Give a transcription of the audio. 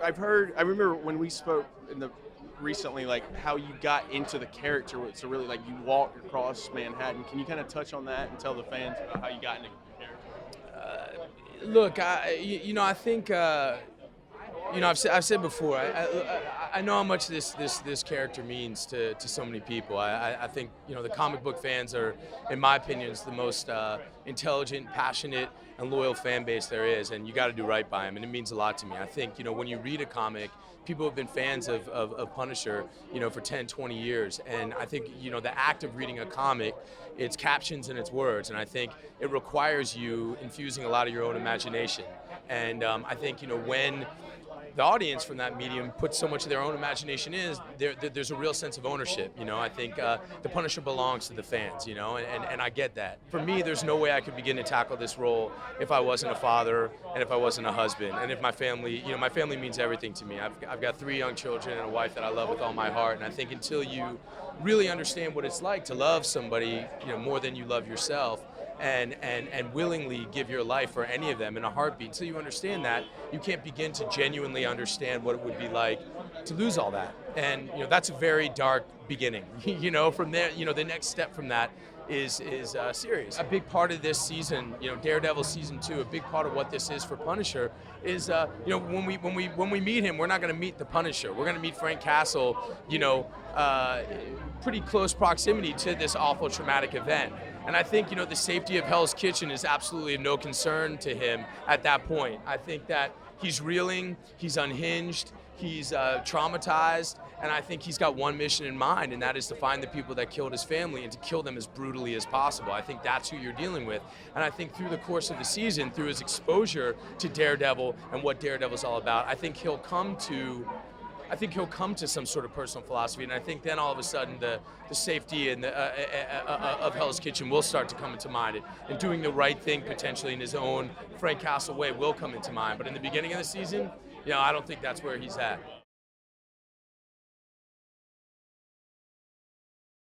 I've heard. I remember when we spoke in the recently, like how you got into the character. So really, like you walked across Manhattan. Can you kind of touch on that and tell the fans about how you got into the character? Look, I think, I've said before, I know how much this character means to so many people. I think, the comic book fans are, in my opinion, is the most intelligent, passionate, and loyal fan base there is, and you got to do right by them, and it means a lot to me. I think, when you read a comic, people have been fans of Punisher, for 10, 20 years, and I think, the act of reading a comic, it's captions and it's words, and I think it requires you infusing a lot of your own imagination. And I think, when the audience from that medium puts so much of their own imagination in, there's a real sense of ownership. I think the Punisher belongs to the fans, and I get that. For me, there's no way I could begin to tackle this role if I wasn't a father and if I wasn't a husband and if my family, my family means everything to me. I've got 3 young children and a wife that I love with all my heart, and I think until you really understand what it's like to love somebody, more than you love yourself, and willingly give your life for any of them in a heartbeat. Until you understand that, you can't begin to genuinely understand what it would be like to lose all that. And that's a very dark beginning. From there, the next step from that is serious. A big part of this season, Daredevil season 2, a big part of what this is for Punisher is, when we meet him, we're not going to meet the Punisher. We're going to meet Frank Castle, pretty close proximity to this awful traumatic event. And I think, the safety of Hell's Kitchen is absolutely of no concern to him at that point. I think that he's reeling, he's unhinged, he's traumatized, and I think he's got one mission in mind, and that is to find the people that killed his family and to kill them as brutally as possible. I think that's who you're dealing with. And I think through the course of the season, through his exposure to Daredevil and what Daredevil's all about, I think he'll come to some sort of personal philosophy, and I think then all of a sudden the safety and of Hell's Kitchen will start to come into mind, and doing the right thing potentially in his own Frank Castle way will come into mind. But in the beginning of the season, I don't think that's where he's at.